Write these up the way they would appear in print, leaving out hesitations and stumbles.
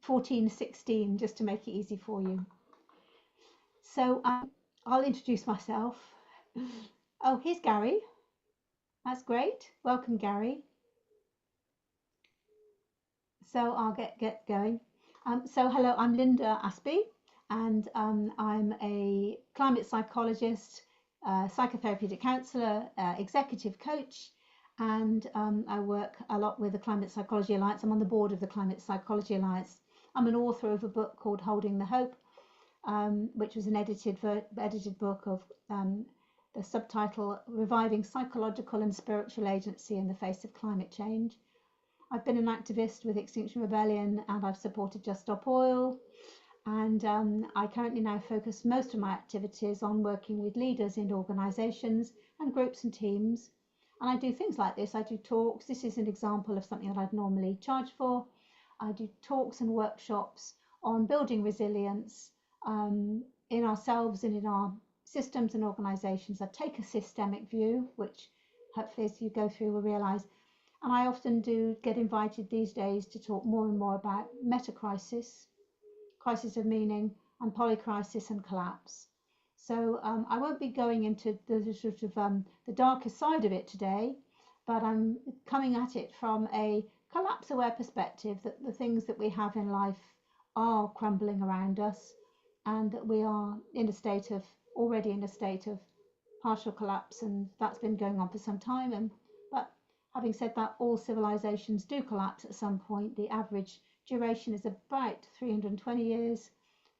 14, 16, just to make it easy for you. So I'll introduce myself. Oh, here's Gary. That's great. Welcome, Gary. So I'll get going. So hello, I'm Linda Aspey, and I'm a climate psychologist, psychotherapeutic counsellor, executive coach, and I work a lot with the Climate Psychology Alliance. I'm on the board of the Climate Psychology Alliance. I'm an author of a book called Holding the Hope, which was an edited book of the subtitle Reviving Psychological and Spiritual Agency in the Face of Climate Change. I've been an activist with Extinction Rebellion, and I've supported Just Stop Oil, and I currently now focus most of my activities on working with leaders in organisations and groups and teams. And I do things like this. I do talks. This is an example of something that I'd normally charge for. I do talks and workshops on building resilience in ourselves and in our systems and organisations. I take a systemic view, which hopefully as you go through will realise. And I often do get invited these days to talk more and more about meta-crisis, crisis of meaning, and polycrisis and collapse. So I won't be going into the sort of the darker side of it today, but I'm coming at it from a collapse-aware perspective, that the things that we have in life are crumbling around us, and that we are already in a state of partial collapse, and that's been going on for some time. But having said that, all civilizations do collapse at some point. The average duration is about 320 years.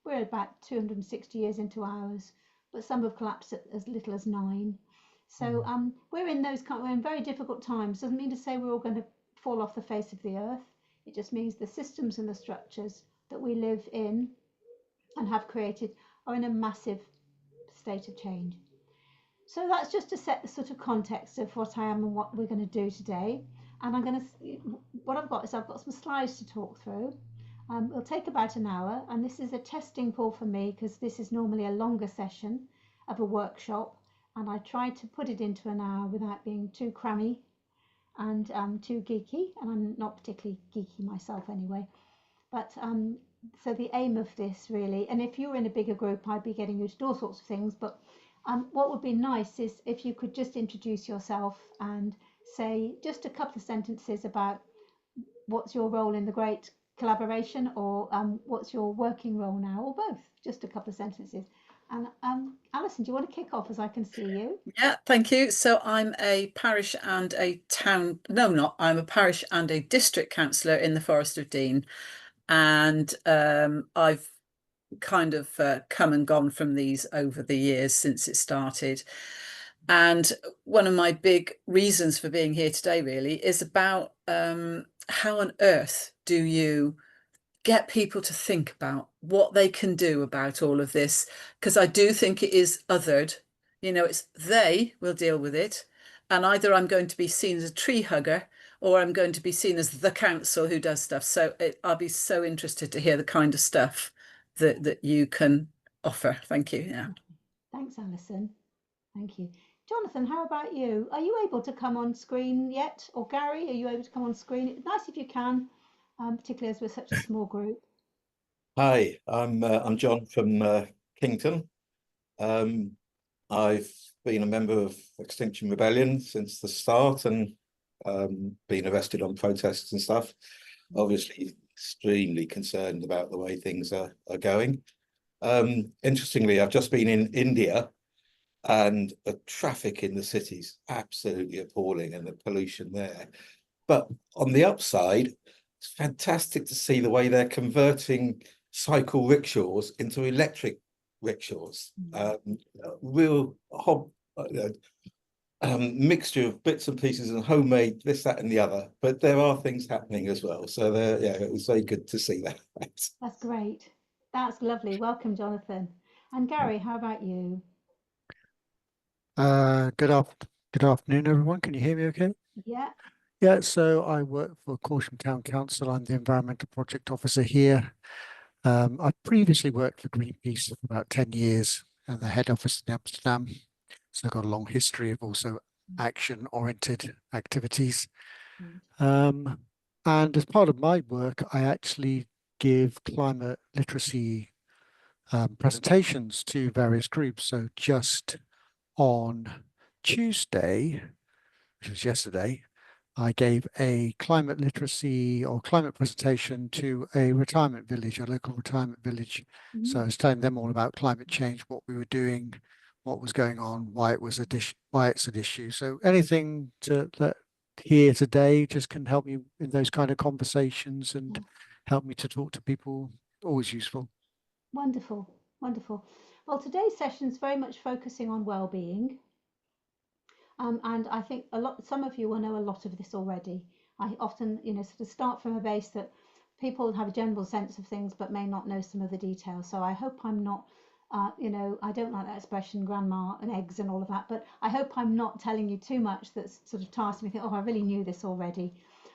We're about 260 years into ours, but some have collapsed at as little as 9. So we're in very difficult times. Doesn't mean to say we're all going to fall off the face of the earth. It just means the systems and the structures that we live in and have created are in a massive state of change. So that's just to set the sort of context of what I am and what we're going to do today. And I've got some slides to talk through. It'll take about an hour, and this is a testing pool for me, because this is normally a longer session of a workshop, and I tried to put it into an hour without being too crammy and too geeky, and I'm not particularly geeky myself anyway. But so the aim of this really, and if you were in a bigger group, I'd be getting you to do all sorts of things, but what would be nice is if you could just introduce yourself and say just a couple of sentences about what's your role in the great collaboration, or what's your working role now, or both, just a couple of sentences. And Alison, do you want to kick off, as I can see you? Yeah, thank you. So I'm a parish and a town, no, not, I'm a parish and a district councillor in the Forest of Dean. And I've kind of come and gone from these over the years since it started. And one of my big reasons for being here today really is about how on earth do you get people to think about what they can do about all of this? Because I do think it is othered. You know, it's they will deal with it. And either I'm going to be seen as a tree hugger, or I'm going to be seen as the council who does stuff. So I'll be so interested to hear the kind of stuff that you can offer. Thank you. Yeah. Thanks, Alison. Thank you. Jonathan, how about you? Are you able to come on screen yet? Or Gary, are you able to come on screen? It's nice if you can, particularly as we're such a small group. Hi, I'm John from Kington. I've been a member of Extinction Rebellion since the start, and been arrested on protests and stuff. Obviously, extremely concerned about the way things are going. Interestingly, I've just been in India, and the traffic in the city's absolutely appalling, and the pollution there. But on the upside, it's fantastic to see the way they're converting cycle rickshaws into electric rickshaws. Real mixture of bits and pieces and homemade this, that, and the other. But there are things happening as well. So yeah, it was very good to see that. That's great. That's lovely. Welcome, Jonathan. And Gary, how about you? Good afternoon, everyone. Can you hear me okay? Yeah. Yeah, so I work for Corsham Town Council. I'm the Environmental Project Officer here. I previously worked for Greenpeace for about 10 years and the head office in Amsterdam. So I've got a long history of also action-oriented activities. And as part of my work, I actually give climate literacy presentations to various groups. So just on Tuesday, which was yesterday, I gave a climate literacy or climate presentation to a retirement village, a local retirement village. So I was telling them all about climate change, what we were doing, what was going on, why it was why it's an issue. So anything that here today just can help me in those kind of conversations and help me to talk to people. Always useful. Wonderful, wonderful. Well, today's session is very much focusing on well-being. And I think some of you will know a lot of this already. I often, sort of start from a base that people have a general sense of things, but may not know some of the details. So I hope I'm not, I don't like that expression, grandma and eggs and all of that, but I hope I'm not telling you too much that's sort of tasking me think, oh, I really knew this already.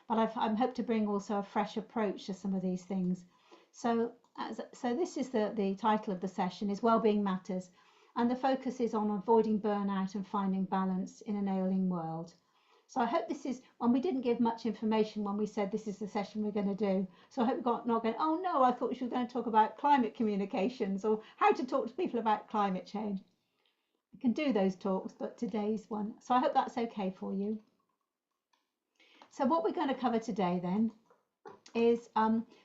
But I hope to bring also a fresh approach to some of these things. So this is the title of the session is Wellbeing Matters. And the focus is on avoiding burnout and finding balance in an ailing world. So I hope this is, and we didn't give much information when we said this is the session we're going to do. So I hope you're not going, oh no, I thought we were going to talk about climate communications or how to talk to people about climate change. We can do those talks, but today's one. So I hope that's okay for you. So what we're going to cover today then is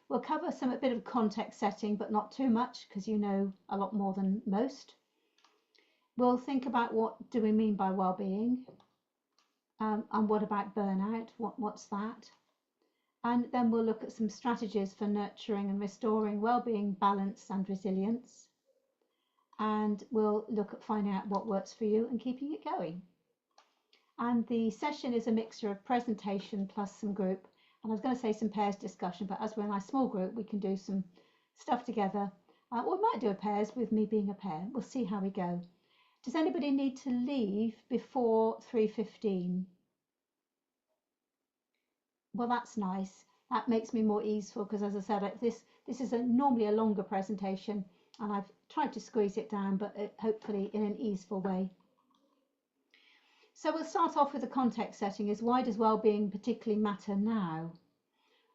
we'll cover a bit of context setting, but not too much because you know a lot more than most. We'll think about what do we mean by well-being, and what about burnout, what's that? And then we'll look at some strategies for nurturing and restoring well-being, balance and resilience. And we'll look at finding out what works for you and keeping it going. And the session is a mixture of presentation plus some group. And I was going to say some pairs discussion, but as we're in a small group, we can do some stuff together. Or we might do a pairs with me being a pair. We'll see how we go. Does anybody need to leave before 3:15? Well, that's nice. That makes me more easeful because, as I said, this is normally a longer presentation, and I've tried to squeeze it down, but hopefully in an easeful way. So we'll start off with the context setting is why does well-being particularly matter now?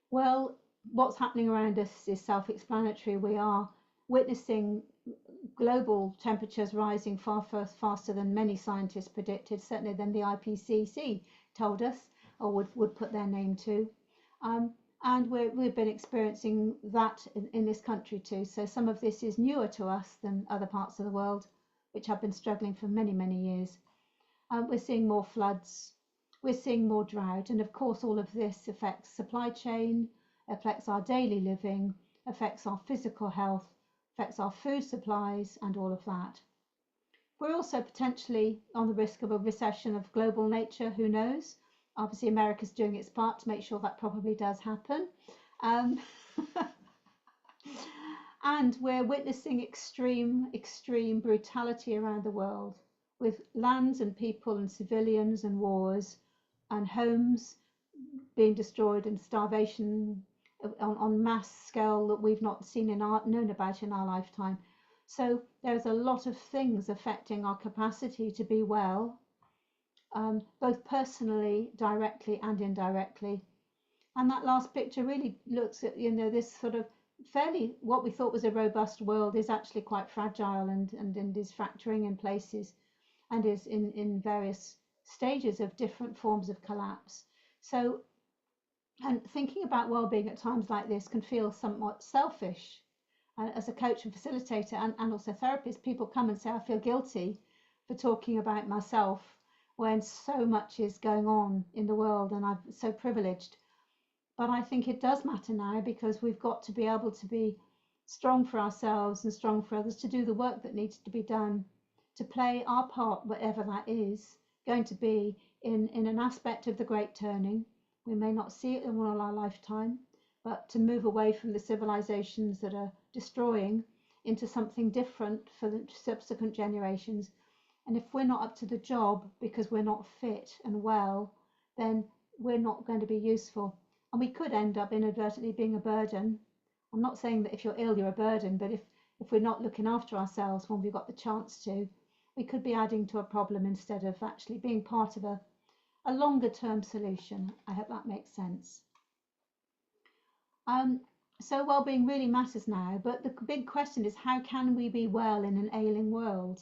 Well, what's happening around us is self-explanatory. We are witnessing global temperatures rising far faster than many scientists predicted, certainly than the IPCC told us or would put their name to. And we've been experiencing that in this country too. So some of this is newer to us than other parts of the world, which have been struggling for many, many years. We're seeing more floods, we're seeing more drought, and of course all of this affects supply chain, affects our daily living, affects our physical health, affects our food supplies and all of that. We're also potentially on the risk of a recession of global nature, who knows? Obviously America's doing its part to make sure that probably does happen. And we're witnessing extreme brutality around the world, with lands and people and civilians and wars and homes being destroyed and starvation on mass scale that we've not known about in our lifetime. So there's a lot of things affecting our capacity to be well, both personally, directly and indirectly. And that last picture really looks at, this sort of fairly, what we thought was a robust world is actually quite fragile and is fracturing in places and is in various stages of different forms of collapse. So, and thinking about well-being at times like this can feel somewhat selfish. As a coach and facilitator and also therapist, people come and say, I feel guilty for talking about myself when so much is going on in the world and I'm so privileged. But I think it does matter now because we've got to be able to be strong for ourselves and strong for others, to do the work that needs to be done, to play our part, whatever that is going to be in an aspect of the Great Turning. We may not see it in all our lifetime, but to move away from the civilizations that are destroying into something different for the subsequent generations. And if we're not up to the job because we're not fit and well, then we're not going to be useful. And we could end up inadvertently being a burden. I'm not saying that if you're ill, you're a burden, but if we're not looking after ourselves when we've got the chance to, we could be adding to a problem instead of actually being part of a longer term solution. I hope that makes sense. So well-being really matters now, but the big question is, how can we be well in an ailing world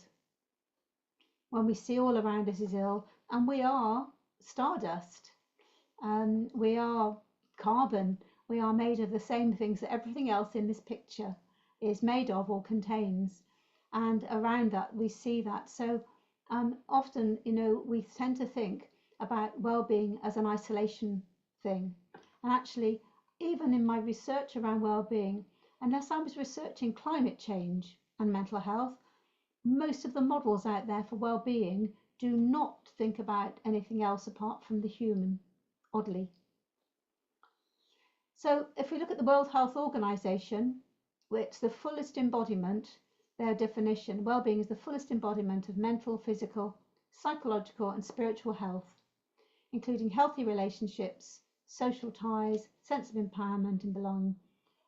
when we see all around us is ill, and we are stardust, we are carbon, we are made of the same things that everything else in this picture is made of or contains, and around that we see that. So often, we tend to think about well-being as an isolation thing, and actually, even in my research around well-being, unless I was researching climate change and mental health, most of the models out there for well-being do not think about anything else apart from the human, oddly. So if we look at the World Health Organization, it's the fullest embodiment, their definition, well-being is the fullest embodiment of mental, physical, psychological and spiritual health, including healthy relationships, social ties, sense of empowerment and belonging,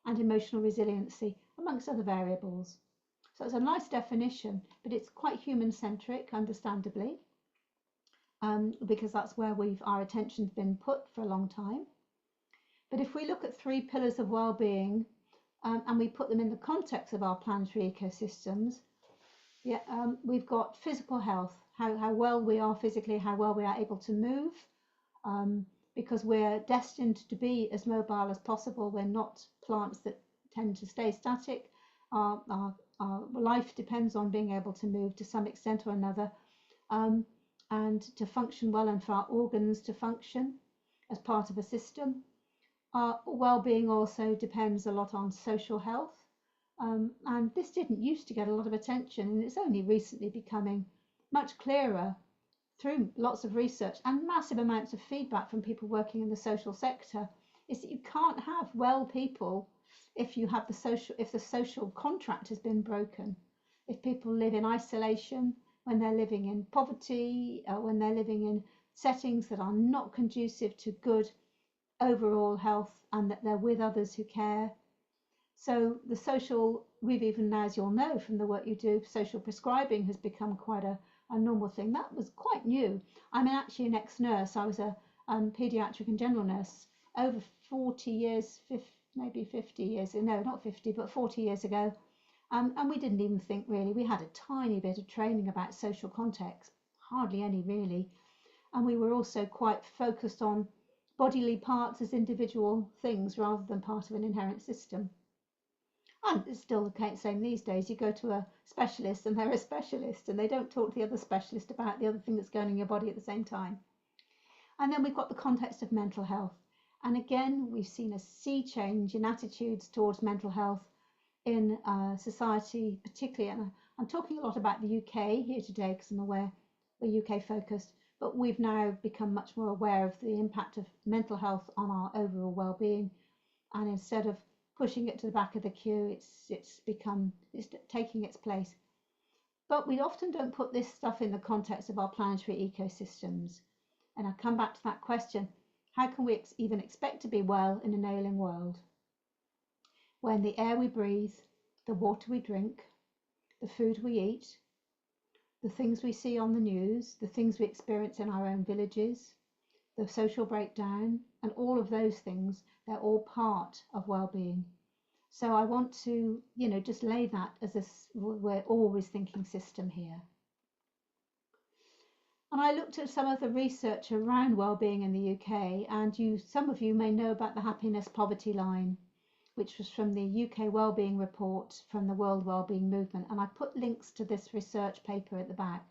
and emotional resiliency, amongst other variables. So it's a nice definition, but it's quite human-centric, understandably, because that's where our attention's been put for a long time. But if we look at 3 pillars of well-being, and we put them in the context of our planetary ecosystems, we've got physical health, how well we are physically, how well we are able to move, because we're destined to be as mobile as possible. We're not plants that tend to stay static. Our life depends on being able to move to some extent or another, and to function well, and for our organs to function as part of a system. Our well-being also depends a lot on social health, and this didn't used to get a lot of attention, and it's only recently becoming much clearer through lots of research and massive amounts of feedback from people working in the social sector, is that you can't have well people if the social contract has been broken. If people live in isolation, when they're living in poverty, when they're living in settings that are not conducive to good overall health, and that they're with others who care. So the social, we've even now, as you'll know from the work you do, social prescribing has become quite a normal thing. That was quite new. I'm actually an ex-nurse. I was a paediatric and general nurse over 40 years, maybe 50 years, no, not 50, but 40 years ago. And we didn't even think really, we had a tiny bit of training about social context, hardly any really. And we were also quite focused on bodily parts as individual things rather than part of an inherent system. And it's still the same these days. You go to a specialist and they're a specialist, and they don't talk to the other specialist about the other thing that's going in your body at the same time. And then we've got the context of mental health. And again, we've seen a sea change in attitudes towards mental health in society, particularly, and I'm talking a lot about the UK here today because I'm aware we're UK focused, but we've now become much more aware of the impact of mental health on our overall well-being. And instead of pushing it to the back of the queue, it's taking its place. But we often don't put this stuff in the context of our planetary ecosystems. And I come back to that question, how can we even expect to be well in an ailing world when the air we breathe, the water we drink, the food we eat, the things we see on the news, the things we experience in our own villages, the social breakdown, and all of those things, they're all part of well-being. So I want to, just lay that as we're always thinking system here. And I looked at some of the research around well-being in the UK, and some of you may know about the happiness poverty line, which was from the UK Wellbeing report from the World Wellbeing Movement. And I put links to this research paper at the back.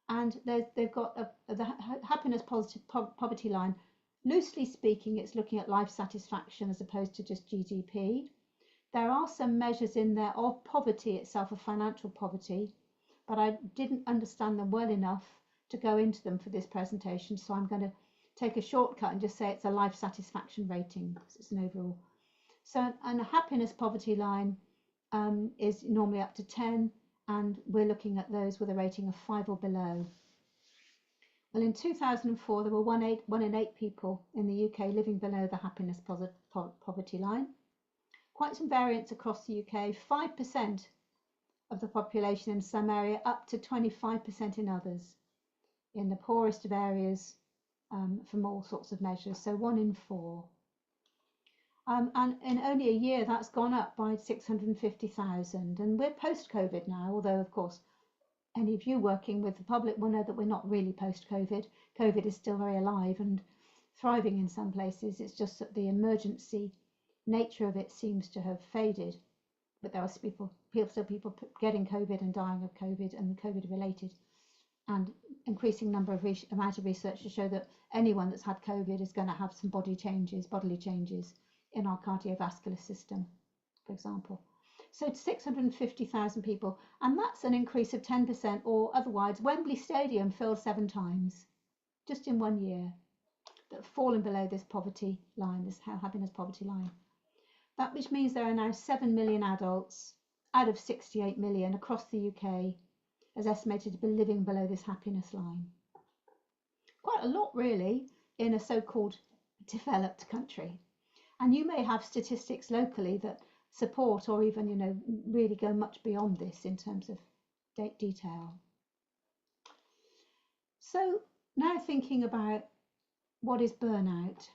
And they've got the happiness poverty line. Loosely speaking, it's looking at life satisfaction as opposed to just GDP. There are some measures in there of poverty itself, of financial poverty, but I didn't understand them well enough to go into them for this presentation. So I'm going to take a shortcut and just say it's a life satisfaction rating, because it's an overall. So, and a happiness poverty line is normally up to 10, and we're looking at those with a rating of 5 or below. Well, in 2004, there were 1 in 8 people in the UK living below the happiness poverty line. Quite some variance across the UK, 5% of the population in some area, up to 25% in others, in the poorest of areas from all sorts of measures, so 1 in 4. And in only a year, that's gone up by 650,000. And we're post-COVID now, although, of course, any of you working with the public will know that we're not really post-COVID. COVID is still very alive and thriving in some places. It's just that the emergency nature of it seems to have faded. But there are still people getting COVID and dying of COVID and COVID related, and increasing amount of research to show that anyone that's had COVID is going to have some bodily changes in our cardiovascular system, for example. So 650,000 people, and that's an increase of 10%, or otherwise Wembley Stadium filled 7 times just in 1 year, that have fallen below this poverty line, this happiness poverty line. That which means there are now 7 million adults out of 68 million across the UK as estimated to be living below this happiness line. Quite a lot really in a so-called developed country. And you may have statistics locally that support or even, really go much beyond this in terms of detail. So now thinking about what is burnout.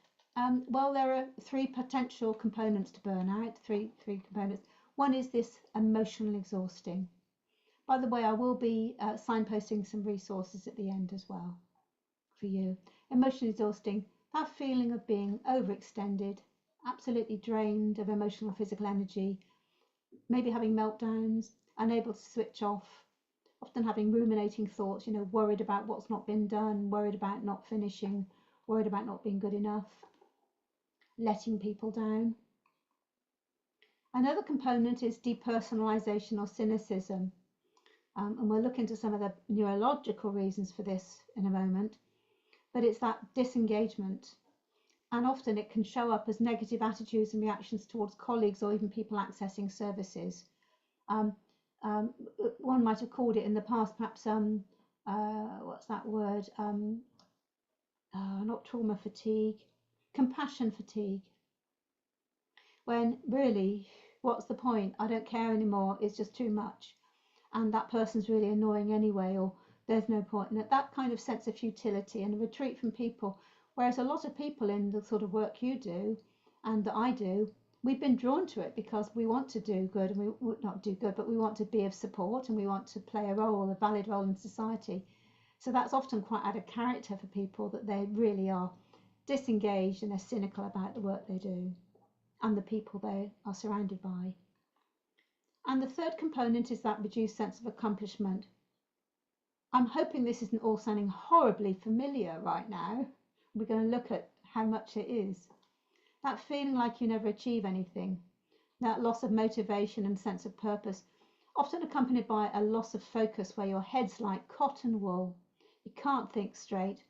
Well, there are 3 potential components to burnout, three components. One is this emotional exhausting. By the way, I will be signposting some resources at the end as well for you. Emotionally exhausting, that feeling of being overextended, absolutely drained of emotional and physical energy, maybe having meltdowns, unable to switch off, often having ruminating thoughts, worried about what's not been done, worried about not finishing, worried about not being good enough, letting people down. Another component is depersonalization or cynicism. And we'll look into some of the neurological reasons for this in a moment, but it's that disengagement. And often it can show up as negative attitudes and reactions towards colleagues or even people accessing services. One might have called it in the past, perhaps, what's that word? Not trauma fatigue, compassion fatigue. When really, what's the point? I don't care anymore, it's just too much. And that person's really annoying anyway, or there's no point. And that kind of sense of futility and a retreat from people. Whereas a lot of people in the sort of work you do and that I do, we've been drawn to it because we want to do good, and we not do good, but we want to be of support and we want to play a role, a valid role in society. So that's often quite out of character for people, that they really are disengaged and they're cynical about the work they do and the people they are surrounded by. And the third component is that reduced sense of accomplishment. I'm hoping this isn't all sounding horribly familiar right now. We're going to look at how much it is. That feeling like you never achieve anything, that loss of motivation and sense of purpose, often accompanied by a loss of focus where your head's like cotton wool. You can't think straight.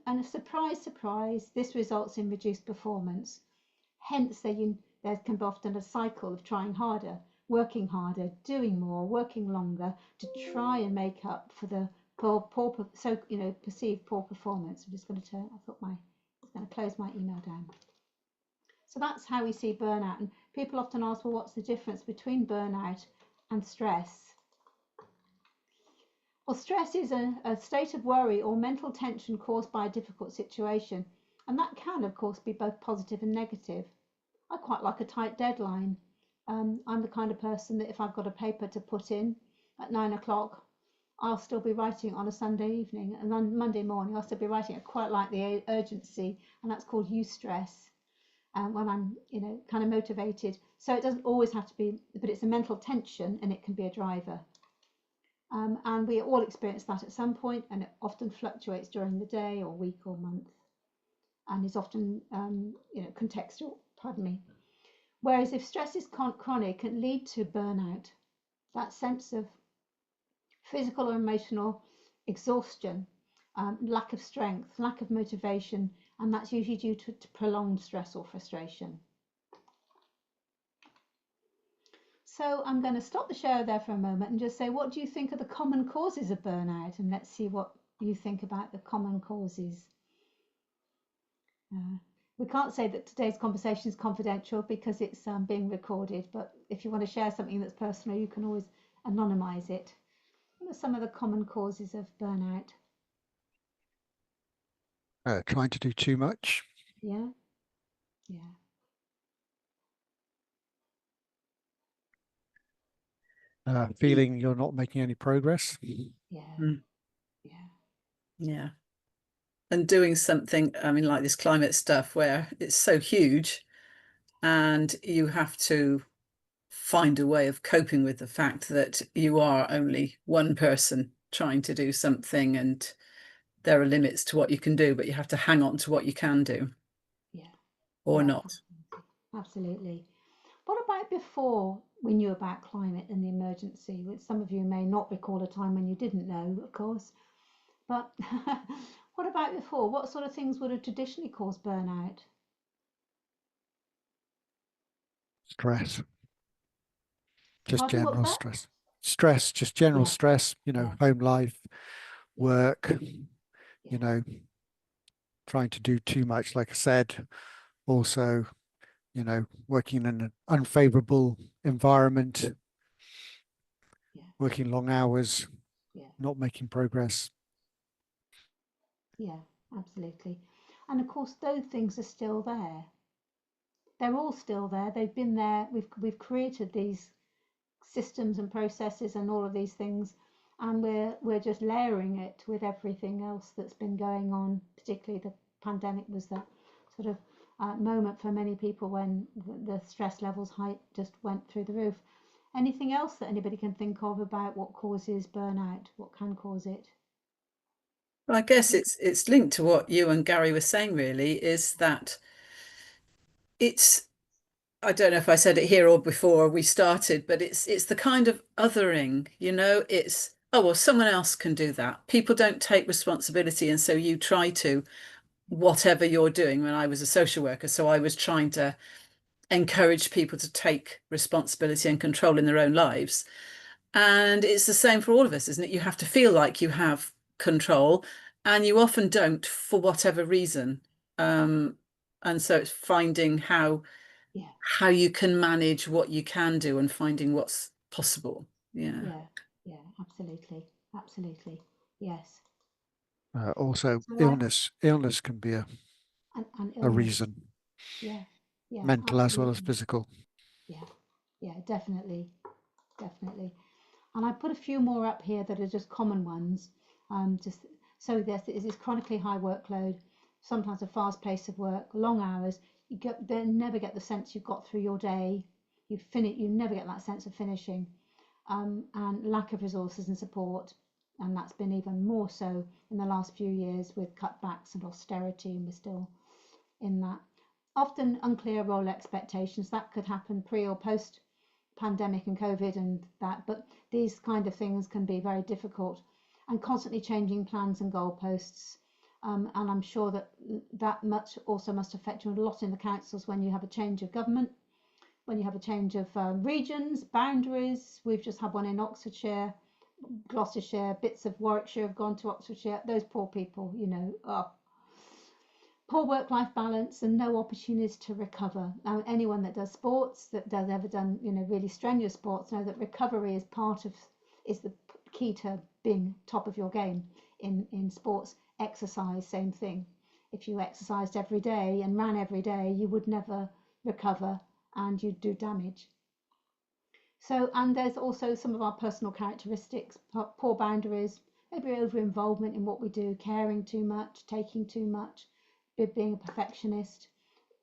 And a surprise, surprise, this results in reduced performance. Hence, there can be often a cycle of trying harder, working harder, doing more, working longer to try and make up for the perceived poor performance. I'm just going to I was going to close my email down. So that's how we see burnout. And people often ask, well, what's the difference between burnout and stress? Well, stress is a state of worry or mental tension caused by a difficult situation. And that can, of course, be both positive and negative. I quite like a tight deadline. I'm the kind of person that if I've got a paper to put in at 9 o'clock, I'll still be writing on a Sunday evening, and on Monday morning I'll still be writing. I quite like the urgency, and that's called eustress. When I'm, kind of motivated. So it doesn't always have to be, but it's a mental tension, and it can be a driver. And we all experience that at some point, and it often fluctuates during the day or week or month, and is often, contextual. Pardon me. Whereas if stress is chronic, it can lead to burnout, that sense of physical or emotional exhaustion, lack of strength, lack of motivation, and that's usually due to prolonged stress or frustration. So I'm going to stop the share there for a moment and just say, what do you think are the common causes of burnout? And let's see what you think about the common causes. We can't say that today's conversation is confidential because it's being recorded, but if you want to share something that's personal, you can always anonymize it. What are some of the common causes of burnout? Trying to do too much. Yeah. feeling you're not making any progress. Yeah. Mm. Yeah. Yeah. And doing something, I mean, like this climate stuff where it's so huge and you have to find a way of coping with the fact that you are only one person trying to do something and there are limits to what you can do, but you have to hang on to what you can do Yeah. or Yeah. not. Absolutely. What about before we knew about climate and the emergency? Which some of you may not recall a time when you didn't know, of course. But what about before? What sort of things would have traditionally caused burnout? Stress, just Pardon, what was general that? stress. Stress, just general Yeah, stress, you know, yeah, home life, yeah, work, yeah, you know, trying to do too much, like I said. Also, you know, working in an unfavorable environment, yeah, working long hours, yeah, not making progress. yeah, absolutely. And of course, those things are still there. They're all still there. They've been there. We've created these systems and processes and all of these things, and we're just layering it with everything else that's been going on. Particularly the pandemic was the sort of moment for many people when the stress levels height just went through the roof. Anything else that anybody can think of about what causes burnout? What can cause it? Well, I guess it's linked to what you and Gary were saying, really, is that it's, I don't know if I said it here or before we started, but it's the kind of othering, you know, it's, oh, well, someone else can do that. People don't take responsibility. And so you try to, whatever you're doing. When I was a social worker, so I was trying to encourage people to take responsibility and control in their own lives. And it's the same for all of us, isn't it? You have to feel like you have control, and you often don't for whatever reason. And so it's finding Yeah, how you can manage what you can do and finding what's possible. Yeah. yeah, yeah, absolutely, absolutely, yes. Also, So like, illness can be and a illness, reason, yeah, yeah, mental as well as absolutely, physical. yeah, yeah, definitely, definitely. And I put a few more up here that are just common ones. Just so there's this chronically high workload, sometimes a fast pace of work, long hours. They never get the sense you've got through your day. You never get that sense of finishing, and lack of resources and support. And that's been even more so in the last few years with cutbacks and austerity, and we're still in that. Often unclear role expectations that could happen pre or post pandemic and COVID and that, but these kind of things can be very difficult, and constantly changing plans and goalposts. And I'm sure that that much also must affect you a lot in the councils when you have a change of government, when you have a change of regions, boundaries. We've just had one in Oxfordshire, Gloucestershire, bits of Warwickshire have gone to Oxfordshire. Those poor people, you know, poor work-life balance and no opportunities to recover. Now, anyone that does sports, that does ever done, you know, really strenuous sports, know that recovery is the key to being top of your game in sports. Exercise, same thing. If you exercised every day and ran every day, you would never recover and you'd do damage. So, and there's also some of our personal characteristics, poor boundaries, maybe over involvement in what we do, caring too much, taking too much, being a perfectionist,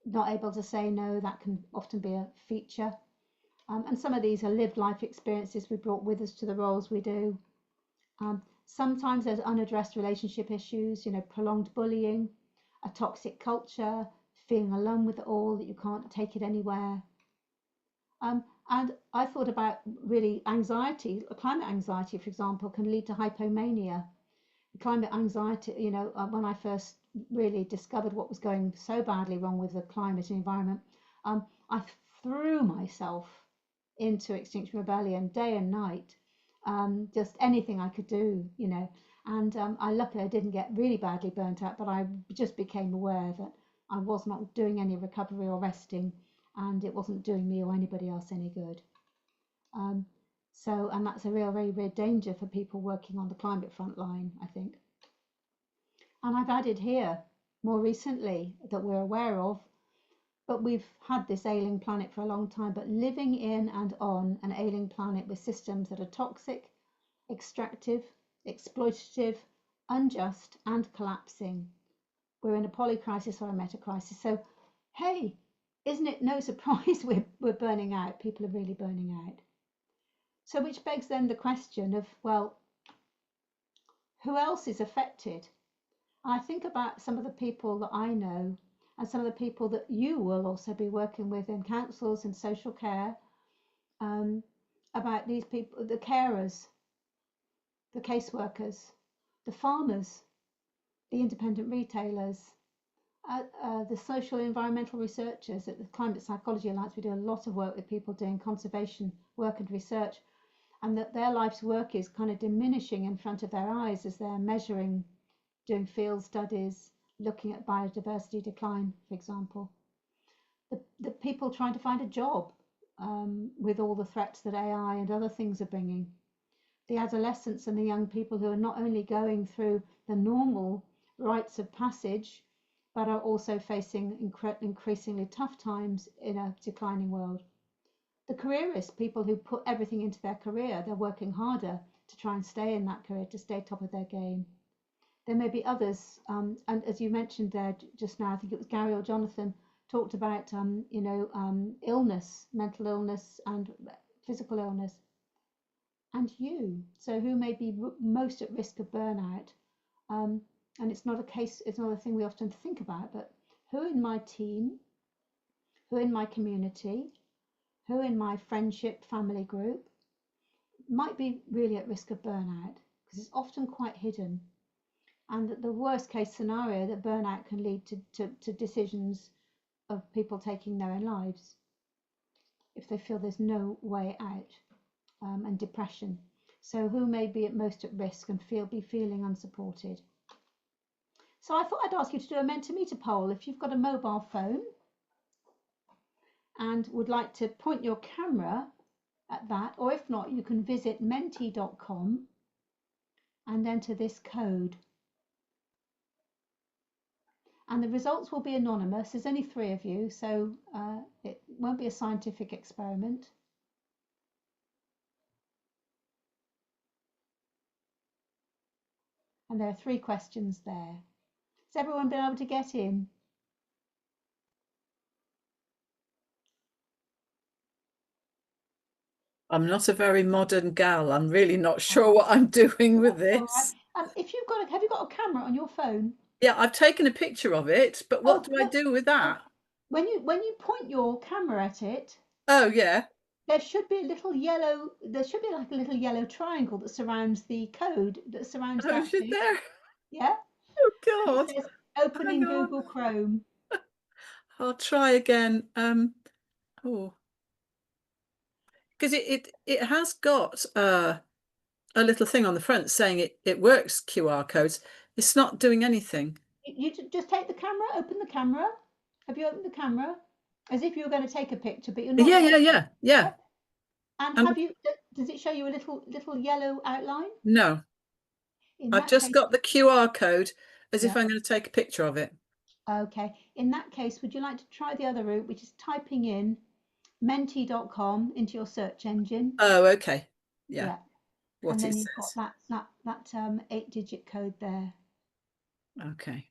not able to say no. That can often be a feature. And some of these are lived life experiences we brought with us to the roles we do. Sometimes there's unaddressed relationship issues, you know, prolonged bullying, a toxic culture, feeling alone with it all, that you can't take it anywhere. And I thought about really anxiety, climate anxiety, for example, can lead to hypomania. Climate anxiety, you know, when I first really discovered what was going so badly wrong with the climate and environment, I threw myself into Extinction Rebellion day and night, just anything I could do, you know. And luckily I didn't get really badly burnt out, but I just became aware that I was not doing any recovery or resting, and it wasn't doing me or anybody else any good. Um, and that's a very real danger for people working on the climate front line, I think. And I've added here more recently that we're aware of but we've had this ailing planet for a long time. But living in and on an ailing planet with systems that are toxic, extractive, exploitative, unjust, and collapsing. We're in a polycrisis or a meta-crisis. So, hey, isn't it no surprise we're burning out? People are really burning out. So, which begs then the question of, well, who else is affected? I think about some of the people that I know and some of the people that you will also be working with in councils and social care, about these people, the carers, the caseworkers, the farmers, the independent retailers, the social and environmental researchers. At the Climate Psychology Alliance, we do a lot of work with people doing conservation work and research, and that their life's work is kind of diminishing in front of their eyes as they're measuring, doing field studies, looking at biodiversity decline, for example. The people trying to find a job with all the threats that AI and other things are bringing. The adolescents and the young people who are not only going through the normal rites of passage, but are also facing increasingly tough times in a declining world. The careerists, people who put everything into their career, they're working harder to try and stay in that career, to stay top of their game. There may be others, and as you mentioned there just now, I think it was Gary or Jonathan, talked about illness, mental illness and physical illness. And you, so who may be most at risk of burnout? And it's not a thing we often think about, but who in my team, who in my community, who in my friendship family group might be really at risk of burnout, because it's often quite hidden. And the worst case scenario, that burnout can lead to decisions of people taking their own lives if they feel there's no way out, and depression. So who may be at most at risk and be feeling unsupported? So I thought I'd ask you to do a Mentimeter poll. If you've got a mobile phone and would like to point your camera at that, or if not, you can visit menti.com and enter this code. And the results will be anonymous. There's only 3 of you, so it won't be a scientific experiment. And there are 3 questions there. Has everyone been able to get in? I'm not a very modern gal. I'm really not sure what I'm doing with All this. right. If you've got have you got a camera on your phone? Yeah, I've taken a picture of it, but what do I do with that? When you point your camera at it, Oh, yeah. there should be like a little yellow triangle that surrounds the code, that surrounds Oh, that is it thing. there? Yeah. Oh, God. It says open in Google Chrome. I'll try again. Oh, because it has got a little thing on the front saying it works QR codes. It's not doing anything. You just take the camera, open the camera. Have you opened the camera? As if you were going to take a picture, but you're not. Yeah. And does it show you a little yellow outline? No. I've just got the QR code as if I'm going to take a picture of it. Okay. In that case, would you like to try the other route, which is typing in menti.com into your search engine? Oh, okay. Yeah. What and then it you've says. got that 8-digit code there. Okay.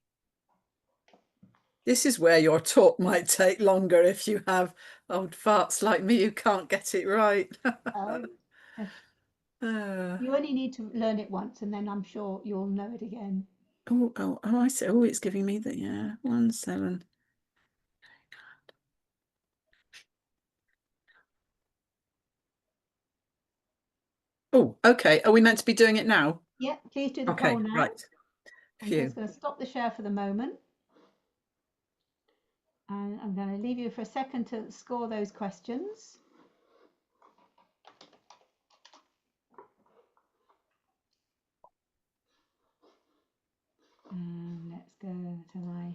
This is where your talk might take longer if you have old farts like me who can't get it right. You only need to learn it once, and then I'm sure you'll know it again. I see. Oh, it's giving me the 17. Oh, okay. Are we meant to be doing it now? Yeah, please do the poll now. Right. I'm just going to stop the share for the moment. And I'm going to leave you for a second to score those questions. And let's go to my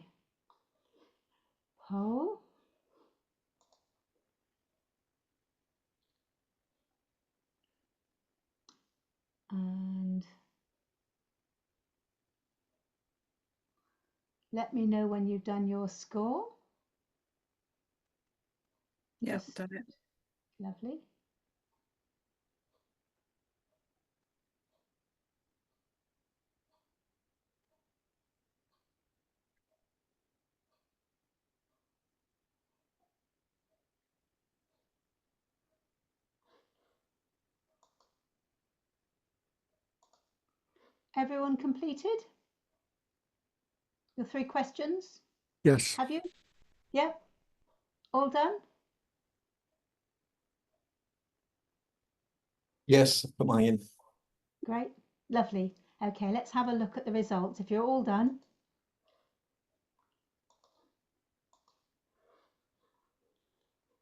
poll. And let me know when you've done your score. Yeah, Just done it. lovely. Everyone completed the 3 questions? Yes. Have you? Yeah, all done? Yes, put mine in. Great, lovely. Okay, let's have a look at the results if you're all done.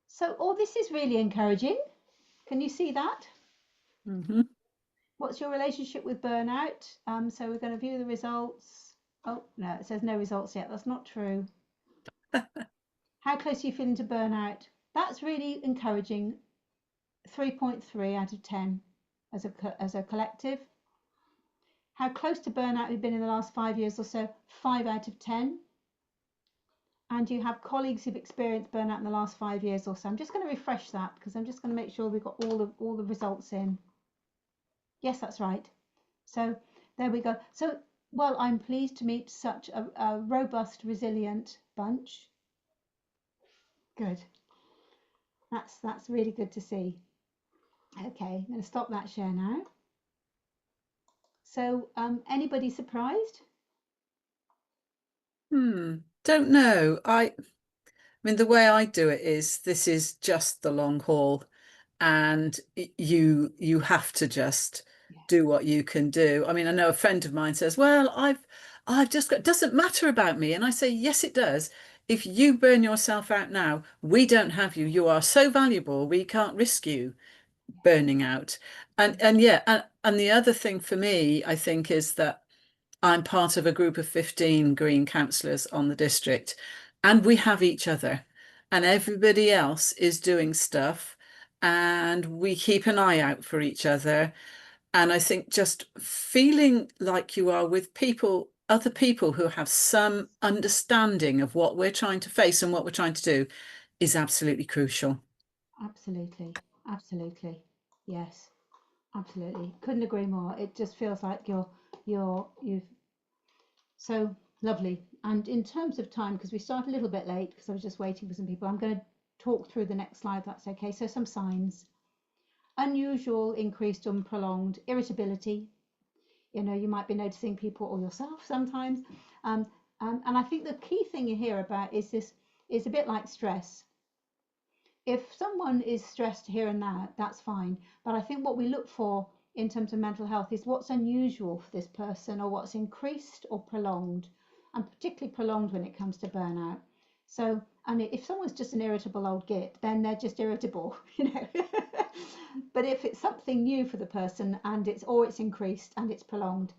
So all this is really encouraging. Can you see that? Mm-hmm. What's your relationship with burnout? So we're going to view the results. Oh, no, it says no results yet. That's not true. How close are you feeling to burnout? That's really encouraging. 3.3 out of 10 as a collective. How close to burnout have you been in the last 5 years or so? 5 out of 10. And you have colleagues who've experienced burnout in the last 5 years or so. I'm just going to refresh that because I'm just going to make sure we've got all the results in. Yes, that's right. So there we go. So, well, I'm pleased to meet such a robust, resilient bunch. Good. That's really good to see. Okay, I'm going to stop that share now. So, anybody surprised? Don't know. I mean, the way I do it is this is just the long haul, and you have to just do what you can do. I mean, I know a friend of mine says, "Well, I've just got, it doesn't matter about me," and I say, "Yes, it does. If you burn yourself out now, we don't have you. You are so valuable. We can't risk you burning out." And yeah, and the other thing for me, I think, is that I'm part of a group of 15 green councillors on the district, and we have each other, and everybody else is doing stuff, and we keep an eye out for each other. And I think just feeling like you are with people, other people who have some understanding of what we're trying to face and what we're trying to do is absolutely crucial. Absolutely, absolutely. Yes, absolutely. Couldn't agree more. It just feels like you've so lovely. And in terms of time, because we start a little bit late because I was just waiting for some people, I'm going to talk through the next slide. That's okay. So some signs: unusual, increased, and prolonged irritability. You know, you might be noticing people or yourself sometimes. And I think the key thing you hear about is this is a bit like stress. If someone is stressed here and there, that's fine. But I think what we look for in terms of mental health is what's unusual for this person, or what's increased or prolonged, and particularly prolonged when it comes to burnout. So, and if someone's just an irritable old git, then they're just irritable, you know. But if it's something new for the person and it's increased and it's prolonged.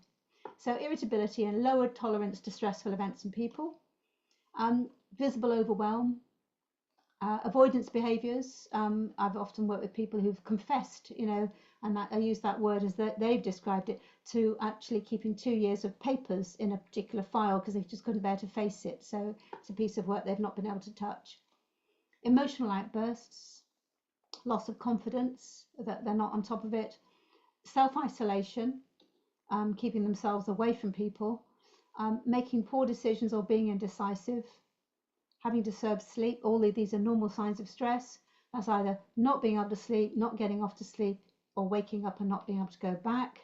So irritability and lowered tolerance to stressful events and people, visible overwhelm, avoidance behaviours. I've often worked with people who've confessed, you know, and that I use that word as that they've described it, to actually keeping 2 years of papers in a particular file because they just couldn't bear to face it. So it's a piece of work they've not been able to touch. Emotional outbursts, loss of confidence, that they're not on top of it, self-isolation, keeping themselves away from people, making poor decisions or being indecisive, having disturbed sleep. All of these are normal signs of stress. That's either not being able to sleep, not getting off to sleep, or waking up and not being able to go back.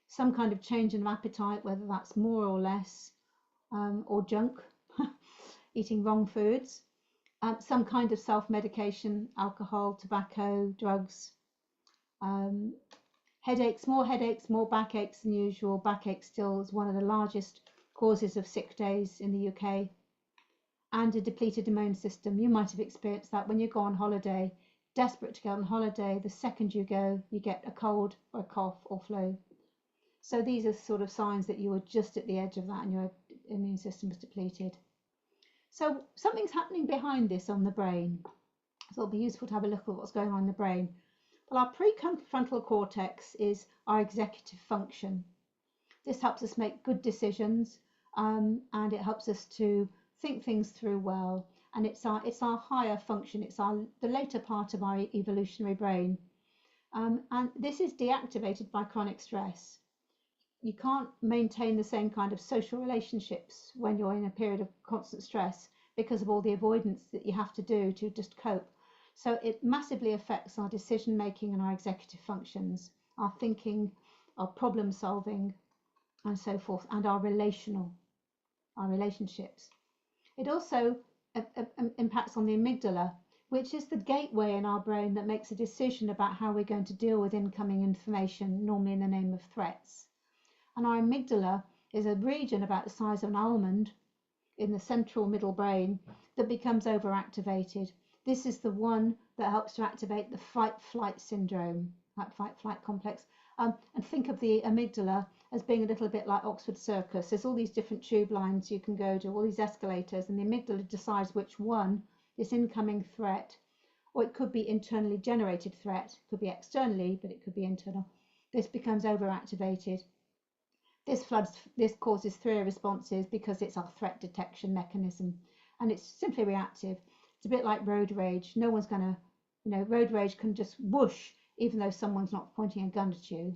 Some kind of change in appetite, whether that's more or less, or junk, eating wrong foods. Some kind of self-medication, alcohol, tobacco, drugs. Headaches, more backaches than usual. Backache still is one of the largest causes of sick days in the UK. And a depleted immune system. You might have experienced that when you go on holiday, desperate to go on holiday. The second you go, you get a cold or a cough or flu. So these are sort of signs that you were just at the edge of that and your immune system was depleted. So something's happening behind this on the brain. So it'll be useful to have a look at what's going on in the brain. Well, our prefrontal cortex is our executive function. This helps us make good decisions, and it helps us to think things through well. and it's our higher function. It's the later part of our evolutionary brain, and this is deactivated by chronic stress. You can't maintain the same kind of social relationships when you're in a period of constant stress because of all the avoidance that you have to do to just cope. So it massively affects our decision making and our executive functions, our thinking, our problem solving, and so forth, and our relationships. It also impacts on the amygdala, which is the gateway in our brain that makes a decision about how we're going to deal with incoming information, normally in the name of threats. And our amygdala is a region about the size of an almond in the central middle brain that becomes overactivated. This is the one that helps to activate the fight-flight syndrome, that fight-flight complex. And think of the amygdala as being a little bit like Oxford Circus. There's all these different tube lines you can go to, all these escalators, and the amygdala decides which one, this incoming threat, or it could be internally generated threat, it could be externally, but it could be internal. This becomes overactivated. This causes fear responses because it's our threat detection mechanism, and it's simply reactive. It's a bit like road rage. No one's gonna, road rage can just whoosh, even though someone's not pointing a gun at you.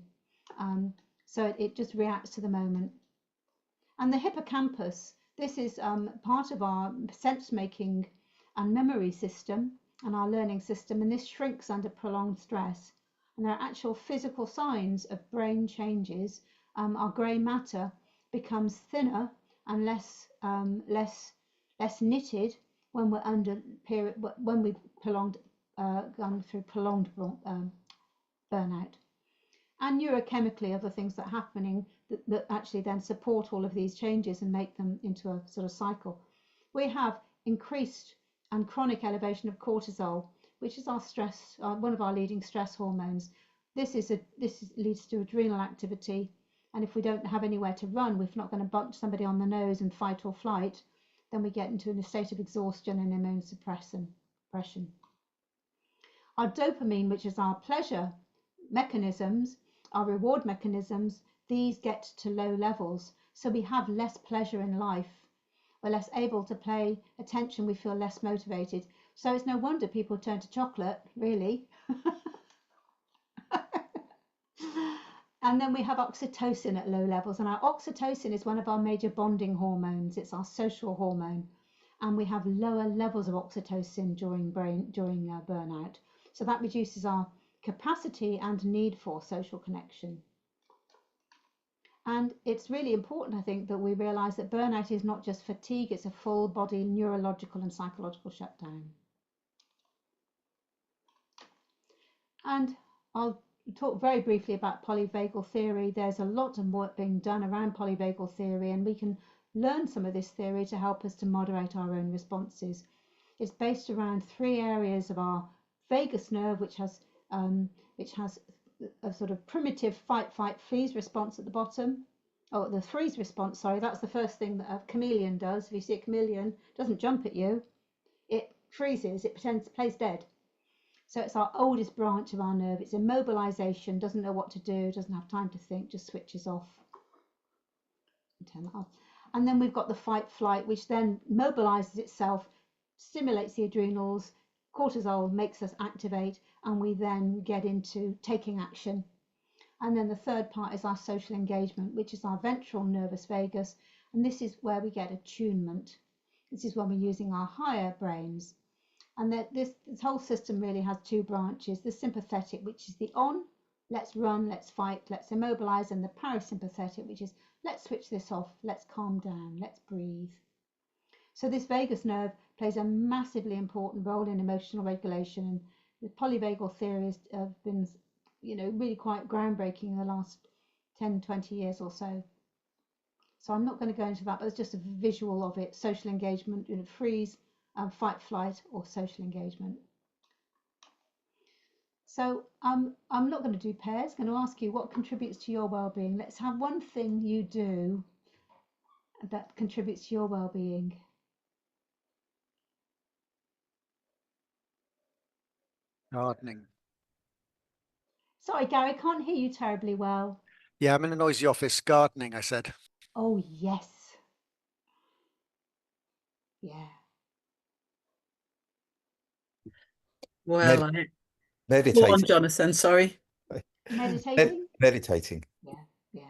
So it just reacts to the moment. And the hippocampus, this is part of our sense-making and memory system and our learning system, and this shrinks under prolonged stress. And there are actual physical signs of brain changes. Our grey matter becomes thinner and less knitted when we're when we've gone through prolonged burnout. And neurochemically, other things that are happening that actually then support all of these changes and make them into a sort of cycle. We have increased and chronic elevation of cortisol, which is our stress, one of our leading stress hormones. This leads to adrenal activity. And if we don't have anywhere to run, we're not going to bunch somebody on the nose and fight or flight, then we get into a state of exhaustion and immune suppression. Our dopamine, which is our pleasure mechanisms, our reward mechanisms, these get to low levels. So we have less pleasure in life. We're less able to pay attention. We feel less motivated. So it's no wonder people turn to chocolate, really. And then we have oxytocin at low levels, and our oxytocin is one of our major bonding hormones. It's our social hormone, and we have lower levels of oxytocin during burnout. So that reduces our capacity and need for social connection. And it's really important, I think, that we realize that burnout is not just fatigue, it's a full body neurological and psychological shutdown. And I'll talk very briefly about polyvagal theory. There's a lot of work being done around polyvagal theory, and we can learn some of this theory to help us to moderate our own responses. It's based around 3 areas of our vagus nerve, which has a sort of primitive fight, flight, freeze response at the bottom. Oh, the freeze response, sorry, that's the first thing that a chameleon does. If you see a chameleon, it doesn't jump at you, it freezes, it plays dead. So it's our oldest branch of our nerve. It's immobilization, doesn't know what to do, doesn't have time to think, just switches off. Turn that off. And then we've got the fight flight, which then mobilizes itself, stimulates the adrenals, cortisol makes us activate, and we then get into taking action. And then the third part is our social engagement, which is our ventral nervous vagus. And this is where we get attunement. This is when we're using our higher brains. And that this whole system really has 2 branches. The sympathetic, which is the on, let's run, let's fight, let's immobilize, and the parasympathetic, which is let's switch this off, let's calm down, let's breathe. So this vagus nerve plays a massively important role in emotional regulation, and the polyvagal theories have been, really quite groundbreaking in the last 10, 20 years or so. So I'm not going to go into that, but it's just a visual of it: social engagement, freeze, fight, flight, or social engagement. So I'm not going to do pairs. I'm going to ask you what contributes to your well-being. Let's have one thing you do that contributes to your well-being. Gardening. Sorry, Gary, I can't hear you terribly well. Yeah, I'm in a noisy office. Gardening, I said. Oh, yes. Yeah. Well, Med- go on, meditating. Jonathan, sorry. Meditating? Meditating. Yeah, yeah.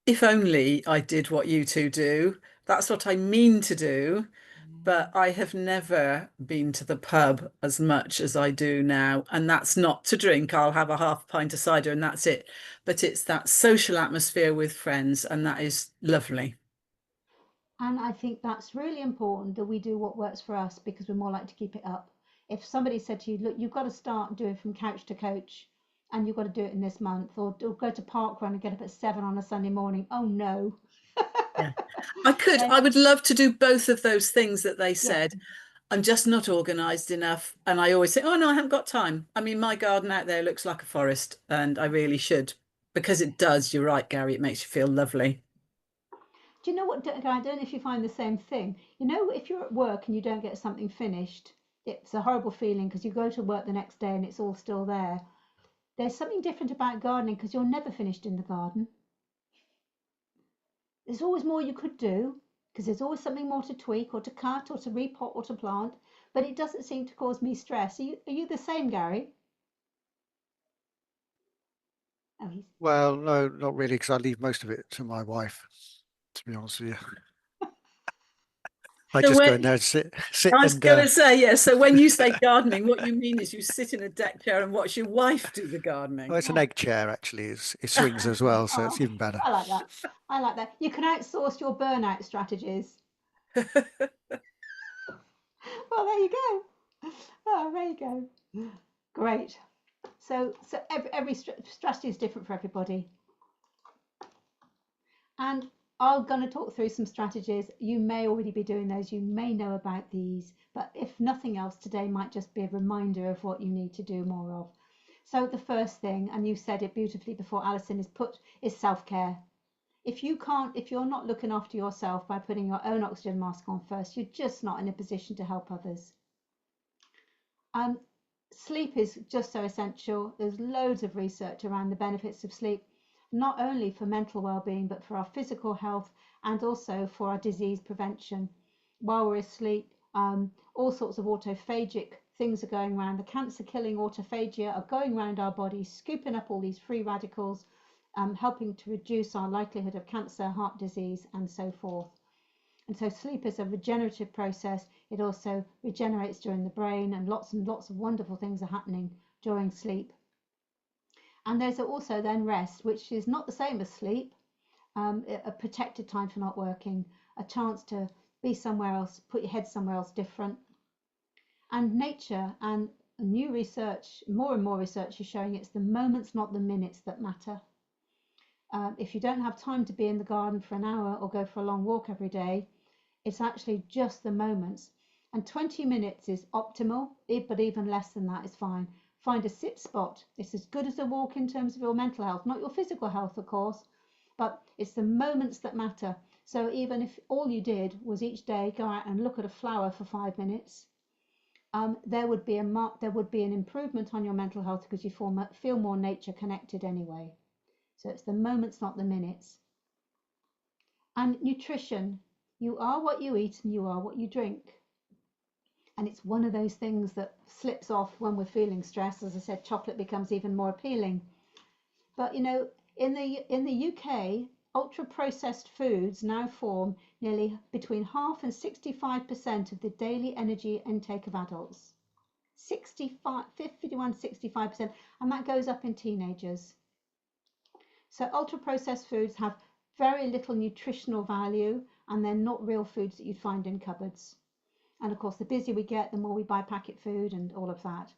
If only I did what you two do. That's what I mean to do. But I have never been to the pub as much as I do now. And that's not to drink. I'll have a half pint of cider and that's it. But it's that social atmosphere with friends, and that is lovely. And I think that's really important that we do what works for us because we're more likely to keep it up. If somebody said to you, look, you've got to start doing from couch to coach and you've got to do it in this month, or go to park run and get up at 7 on a Sunday morning. Oh no. Yeah. Then, I would love to do both of those things that they yeah. said. I'm just not organised enough. And I always think, oh no, I haven't got time. I mean, my garden out there looks like a forest and I really should, because it does. You're right, Gary. It makes you feel lovely. Do you know what, I don't know if you find the same thing. You know, if you're at work and you don't get something finished, it's a horrible feeling because you go to work the next day and it's all still there. There's something different about gardening because you're never finished in the garden. There's always more you could do because there's always something more to tweak or to cut or to repot or to plant, but it doesn't seem to cause me stress. Are you the same, Gary? Oh, he's Well, no, not really, because I leave most of it to my wife, to be honest with you. I So just go in when, there and sit I was and going to say, yeah, so when you say gardening, what you mean is you sit in a deck chair and watch your wife do the gardening. well, it's an egg chair actually. It swings as well, so it's oh, even better. I like that. I like that. You can outsource your burnout strategies. Well, there you go. Oh, there you go. Great. So every strategy is different for everybody. And I'm going to talk through some strategies. You may already be doing those. You may know about these. But if nothing else, today might just be a reminder of what you need to do more of. So the first thing, and you said it beautifully before, Alison, is self-care. If you're not looking after yourself by putting your own oxygen mask on first, you're just not in a position to help others. Sleep is just so essential. There's loads of research around the benefits of sleep, not only for mental well-being, but for our physical health and also for our disease prevention. While we're asleep, all sorts of autophagic things are going around. The cancer-killing autophagia are going around our bodies, scooping up all these free radicals, helping to reduce our likelihood of cancer, heart disease, and so forth. And so sleep is a regenerative process. It also regenerates during the brain, and lots of wonderful things are happening during sleep. And there's also then rest, which is not the same as sleep, a protected time for not working, a chance to be somewhere else, put your head somewhere else different. And nature and new research, more and more research is showing it's the moments, not the minutes, that matter. If you don't have time to be in the garden for an hour or go for a long walk every day, it's actually just the moments. And 20 minutes is optimal, but even less than that is fine. Find a sit spot. It's as good as a walk in terms of your mental health, not your physical health, of course, but it's the moments that matter. So even if all you did was each day go out and look at a flower for 5 minutes, there would be an improvement on your mental health because you feel more nature connected anyway. So it's the moments, not the minutes. And nutrition. You are what you eat and you are what you drink. And it's one of those things that slips off when we're feeling stressed. As I said, chocolate becomes even more appealing. But you know, in the UK, ultra processed foods now form nearly between half and 65% of the daily energy intake of adults. 65%, and that goes up in teenagers. So ultra processed foods have very little nutritional value, and they're not real foods that you'd find in cupboards. And of course, the busier we get, the more we buy packet food and all of that.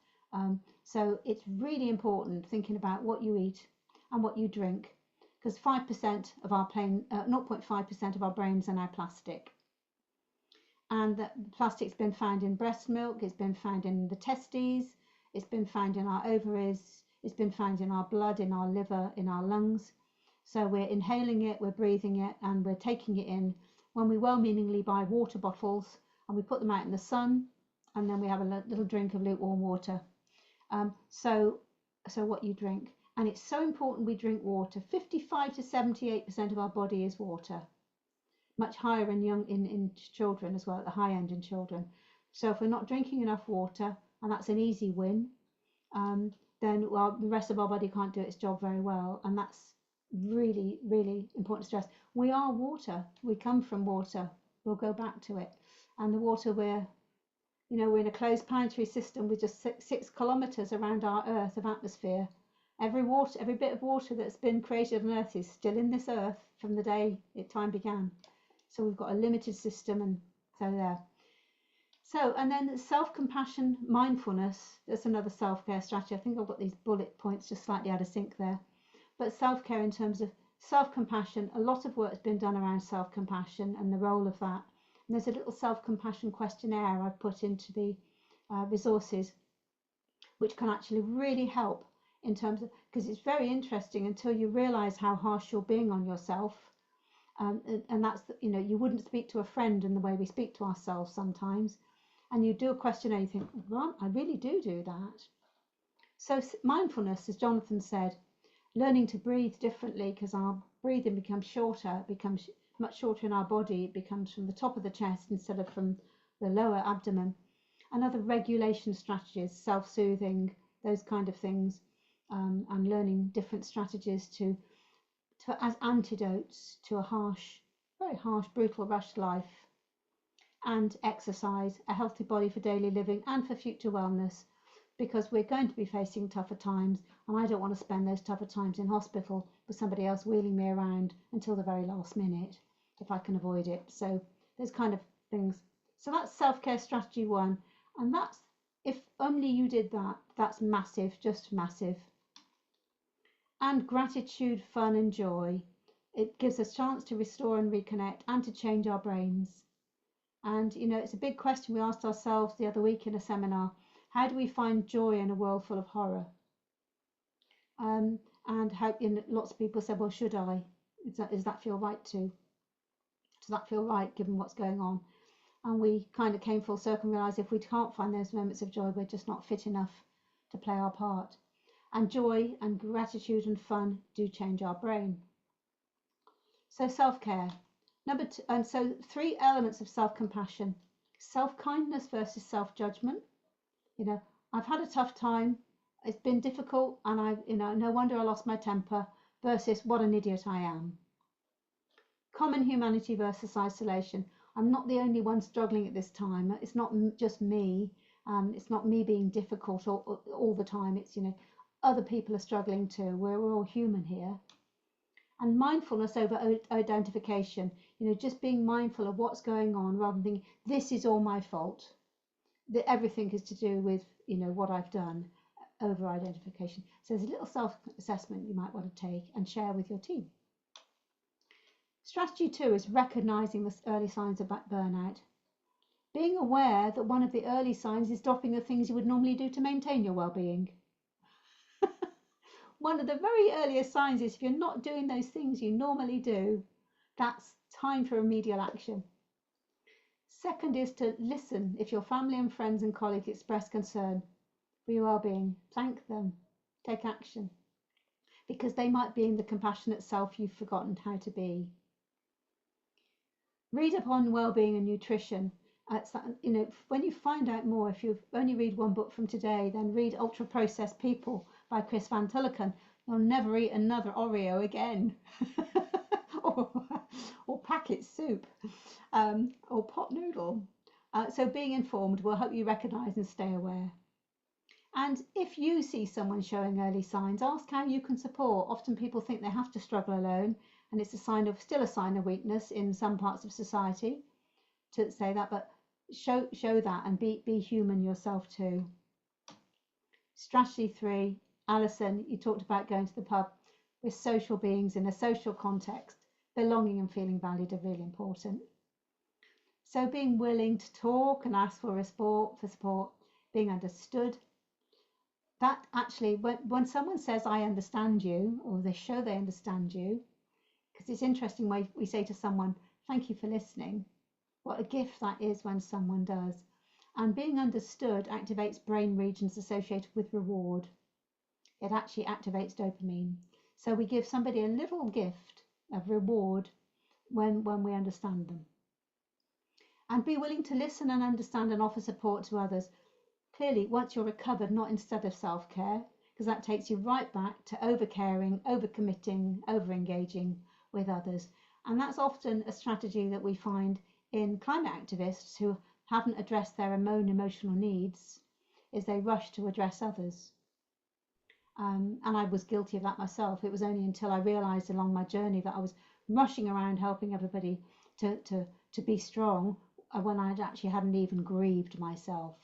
So it's really important thinking about what you eat and what you drink, because 5% of our 0.5% of our brains are now plastic. And that plastic's been found in breast milk, it's been found in the testes, it's been found in our ovaries, it's been found in our blood, in our liver, in our lungs. So we're inhaling it, we're breathing it, and we're taking it in when we well-meaningly buy water bottles and we put them out in the sun, and then we have a little drink of lukewarm water. So what you drink. And it's so important we drink water. 55 to 78% of our body is water. Much higher in children as well, at the high end in children. So if we're not drinking enough water, and that's an easy win, then well, the rest of our body can't do its job very well, and that's really, really important to stress. We are water. We come from water. We'll go back to it. And the water we're in a closed planetary system with just 6 kilometers around our Earth of atmosphere. Every bit of water that's been created on Earth is still in this Earth from the day time began. So we've got a limited system, and so there. So, and then self-compassion, mindfulness, that's another self-care strategy. I think I've got these bullet points just slightly out of sync there. But self-care in terms of self-compassion, a lot of work's been done around self-compassion and the role of that. And there's a little self-compassion questionnaire I've put into the resources, which can actually really help in terms of, because it's very interesting until you realize how harsh you're being on yourself. And that's, you wouldn't speak to a friend in the way we speak to ourselves sometimes. And you do a questionnaire, you think, well, I really do that. So mindfulness, as Jonathan said, learning to breathe differently, because our breathing becomes shorter, becomes much shorter in our body. It becomes from the top of the chest instead of from the lower abdomen. And other regulation strategies, self-soothing, those kind of things, and learning different strategies as antidotes to a very harsh, brutal, rushed life. And exercise, a healthy body for daily living and for future wellness, because we're going to be facing tougher times, and I don't want to spend those tougher times in hospital with somebody else wheeling me around until the very last minute, if I can avoid it. So those kind of things. So that's self-care strategy 1, and that's, if only you did that, that's massive, just massive. And gratitude, fun and joy. It gives us a chance to restore and reconnect and to change our brains. And, it's a big question we asked ourselves the other week in a seminar. How do we find joy in a world full of horror? And how, lots of people said, well, should I? Does that feel right too? Does that feel right given what's going on? And we kind of came full circle and realised if we can't find those moments of joy, we're just not fit enough to play our part. And joy and gratitude and fun do change our brain. So self-care. Number 2, and so 3 elements of self-compassion: self-kindness versus self-judgment. I've had a tough time, it's been difficult, and no wonder I lost my temper, versus what an idiot I am. Common humanity versus isolation. I'm not the only one struggling at this time. It's not just me. It's not me being difficult all the time. It's, other people are struggling too. We're all human here. And mindfulness over identification, just being mindful of what's going on rather than thinking, this is all my fault. That everything is to do with, what I've done, over identification. So there's a little self-assessment you might want to take and share with your team. Strategy 2 is recognizing the early signs of burnout. Being aware that one of the early signs is dropping the things you would normally do to maintain your well-being. One of the very earliest signs is if you're not doing those things you normally do, that's time for remedial action. Second is to listen. If your family and friends and colleagues express concern for your well-being, thank them, take action, because they might be in the compassionate self you've forgotten how to be. Read up on well-being and nutrition. When you find out more, if you only read one book from today, then read Ultra Processed People by Chris Van Tullochen. You'll never eat another Oreo again. or packet soup, or pot noodle. So being informed will help you recognise and stay aware. And if you see someone showing early signs, ask how you can support. Often people think they have to struggle alone, and it's still a sign of weakness in some parts of society to say that, but show that and be human yourself too. Strategy 3, Alison, you talked about going to the pub. We're social beings in a social context. Belonging and feeling valued are really important. So being willing to talk and ask for support, being understood. That actually, when someone says, I understand you, or they show they understand you, because it's interesting when we say to someone, thank you for listening. What a gift that is when someone does. And being understood activates brain regions associated with reward. It actually activates dopamine. So we give somebody a little gift of reward when we understand them. and be willing to listen and understand and offer support to others. Clearly, once you're recovered, not instead of self-care, because that takes you right back to over-caring, over-committing, over-engaging with others. And that's often a strategy that we find in climate activists who haven't addressed their own emotional needs, is they rush to address others. And I was guilty of that myself. It was only until I realised along my journey that I was rushing around helping everybody to be strong when I actually hadn't even grieved myself.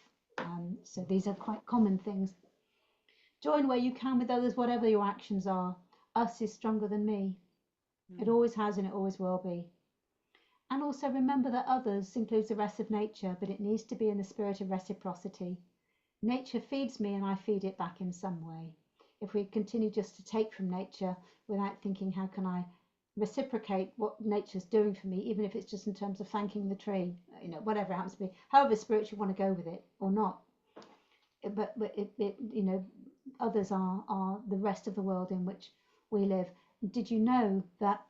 So these are quite common things. Join where you can with others, whatever your actions are. Us is stronger than me. It always has and it always will be. And also remember that others includes the rest of nature, but it needs to be in the spirit of reciprocity. Nature feeds me and I feed it back in some way. If we continue just to take from nature without thinking, how can I reciprocate what nature's doing for me, even if it's just in terms of thanking the tree, you know, whatever it happens to be, however spiritual you want to go with it or not. But it you know, others are the rest of the world in which we live. Did you know that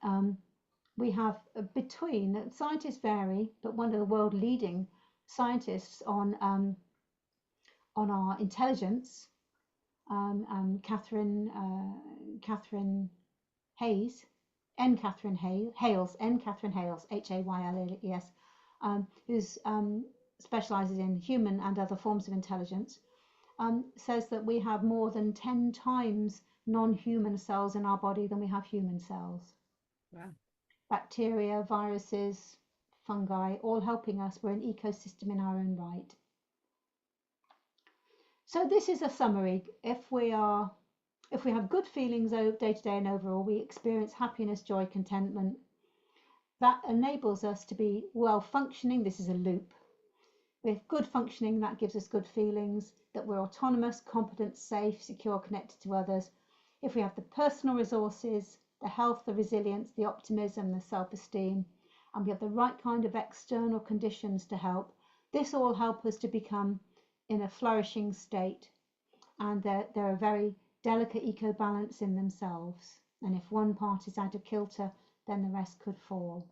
we have between, scientists vary, but one of the world leading scientists on our intelligence, Catherine Hayes, Catherine Hales, Hayles, who's specializes in human and other forms of intelligence, says that we have more than 10 times non-human cells in our body than we have human cells. Wow. Bacteria, viruses, fungi, all helping us. We're an ecosystem in our own right. So this is a summary. If we have good feelings day to day and overall, we experience happiness, joy, contentment. That enables us to be well functioning. This is a loop. With good functioning, that gives us good feelings, that we're autonomous, competent, safe, secure, connected to others. If we have the personal resources, the health, the resilience, the optimism, the self-esteem, and we have the right kind of external conditions to help, this all helps us to become in a flourishing state. And they're a very delicate eco-balance in themselves. And if one part is out of kilter, then the rest could fall.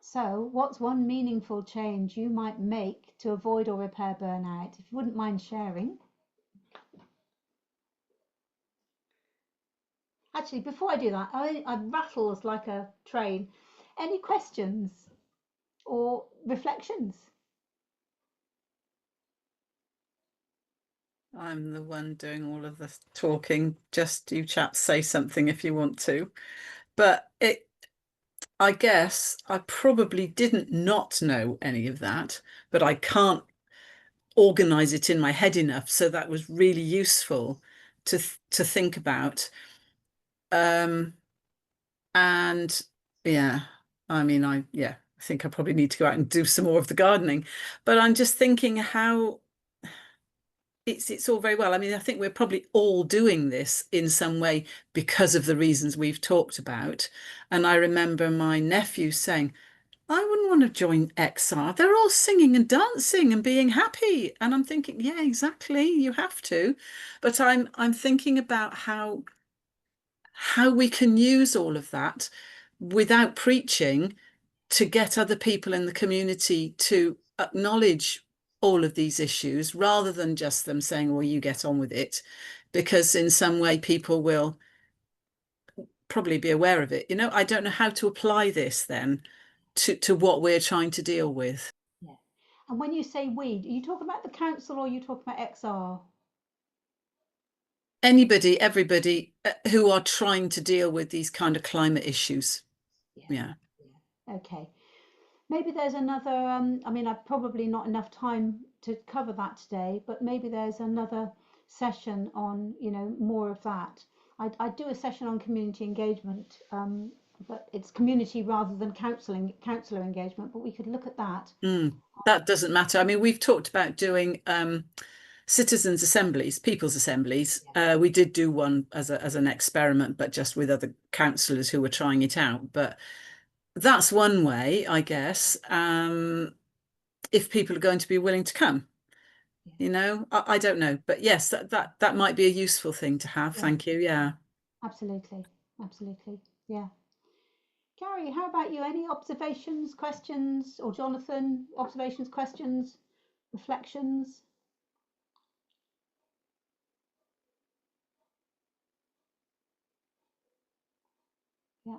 So what's one meaningful change you might make to avoid or repair burnout? If you wouldn't mind sharing. Actually, before I do that, I rattles like a train. Any questions or reflections? I'm the one doing all of the talking. Just you chaps say something if you want to. But I guess I probably didn't not know any of that, but I can't organize it in my head enough. So that was really useful to think about. And yeah, I mean, I think I probably need to go out and do some more of the gardening. But I'm just thinking how it's all very well. I mean, I think we're probably all doing this in some way because of the reasons we've talked about. And I remember my nephew saying, I wouldn't want to join XR. They're all singing and dancing and being happy. And I'm thinking, yeah, exactly, you have to. But I'm thinking about how we can use all of that without preaching to get other people in the community to acknowledge all of these issues rather than just them saying, well, you get on with it, because in some way people will probably be aware of it. You know, I don't know how to apply this then to what we're trying to deal with. Yeah. And when you say we, are you talking about the council or are you talking about XR? Anybody, everybody who are trying to deal with these kind of climate issues. Yeah. Okay. Maybe there's another, I mean, I've probably not enough time to cover that today, but maybe there's another session on, you know, more of that. I do a session on community engagement, but it's community rather than councillor engagement, but we could look at that. That doesn't matter. I mean, we've talked about doing citizens' assemblies, people's assemblies. We did do one as an experiment, but just with other councillors who were trying it out. But that's one way, I guess, if people are going to be willing to come. You know, I don't know, but yes, that might be a useful thing to have. Thank you. Yeah. Absolutely. Yeah. Gary, how about you? Any observations, questions, or Jonathan, observations, questions, reflections? Yeah.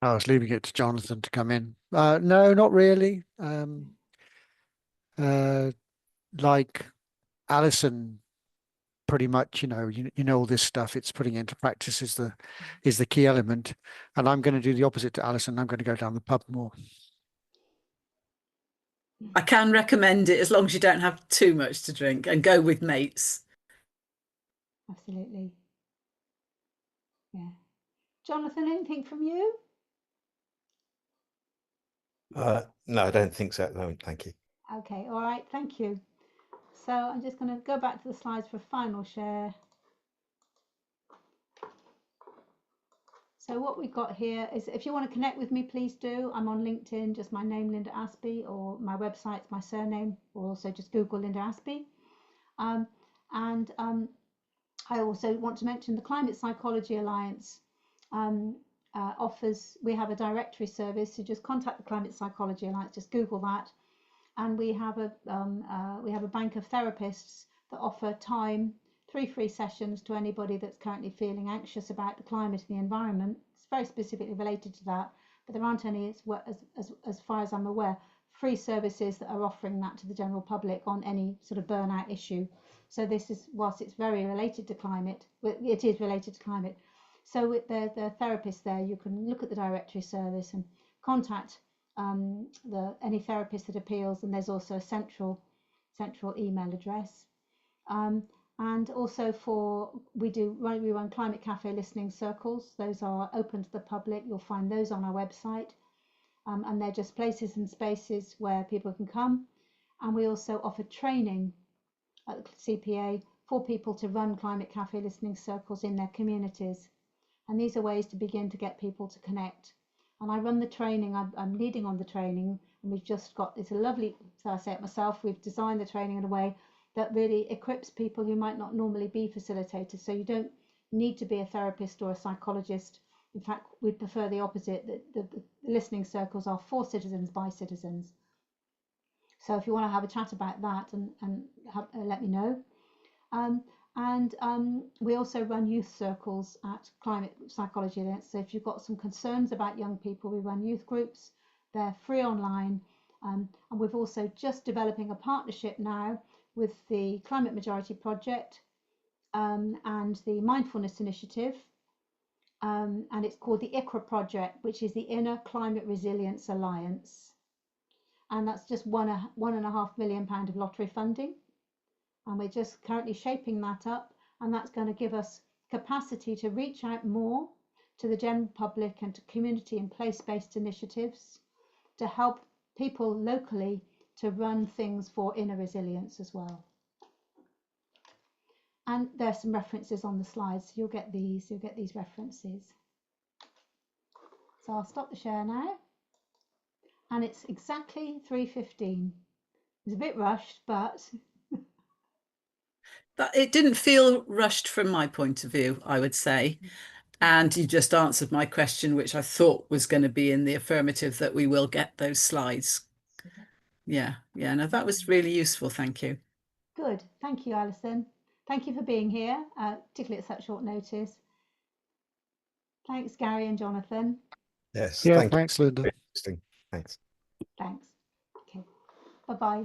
I was leaving it to Jonathan to come in. No, not really. Like Alison, pretty much, you know all this stuff. It's putting it into practice is the key element. And I'm going to do the opposite to Alison. I'm going to go down the pub more. I can recommend it as long as you don't have too much to drink and go with mates. Absolutely. Yeah. Jonathan, anything from you? No, I don't think so at the moment. Thank you. Okay, all right, thank you. So I'm just going to go back to the slides for a final share. So what we've got here is, if you want to connect with me, please do. I'm on LinkedIn, just my name, Linda Aspey, or my website's my surname, or also just Google Linda Aspey. I also want to mention the Climate Psychology Alliance offers, we have a directory service, so just contact the Climate Psychology Alliance, just Google that. And we have a bank of therapists that offer 3 free sessions to anybody that's currently feeling anxious about the climate and the environment. It's very specifically related to that, but there aren't any, as far as I'm aware, free services that are offering that to the general public on any sort of burnout issue. So this is, whilst it's very related to climate, it is related to climate. So with the therapists there, you can look at the directory service and contact any therapist that appeals, and there's also a central email address. And also we run Climate Cafe listening circles. Those are open to the public. You'll find those on our website, and they're just places and spaces where people can come. And we also offer training at the CPA for people to run Climate Cafe listening circles in their communities. And these are ways to begin to get people to connect. And I run the training, I'm leading on the training, and we've just got, it's a lovely, so I say it myself, we've designed the training in a way that really equips people who might not normally be facilitators. So you don't need to be a therapist or a psychologist. In fact, we'd prefer the opposite, that the listening circles are for citizens by citizens. So if you want to have a chat about that, and let me know. We also run youth circles at Climate Psychology Alliance. So if you've got some concerns about young people, we run youth groups. They're free online. And we've also just developing a partnership now with the Climate Majority Project and the Mindfulness Initiative. And it's called the ICRA Project, which is the Inner Climate Resilience Alliance. And that's just £1.5 million of lottery funding. And we're just currently shaping that up, and that's going to give us capacity to reach out more to the general public and to community and place-based initiatives to help people locally to run things for inner resilience as well. And there's some references on the slides, so you'll get these references. So I'll stop the share now, and it's exactly 3:15. It's a bit rushed, but It didn't feel rushed from my point of view, I would say. And you just answered my question, which I thought was going to be in the affirmative, that we will get those slides. Yeah, no, that was really useful. Thank you. Good. Thank you, Alison. Thank you for being here, particularly at such short notice. Thanks, Gary and Jonathan. Yes. Yeah, thanks, Linda. Thanks. Thanks. Okay. Bye-bye.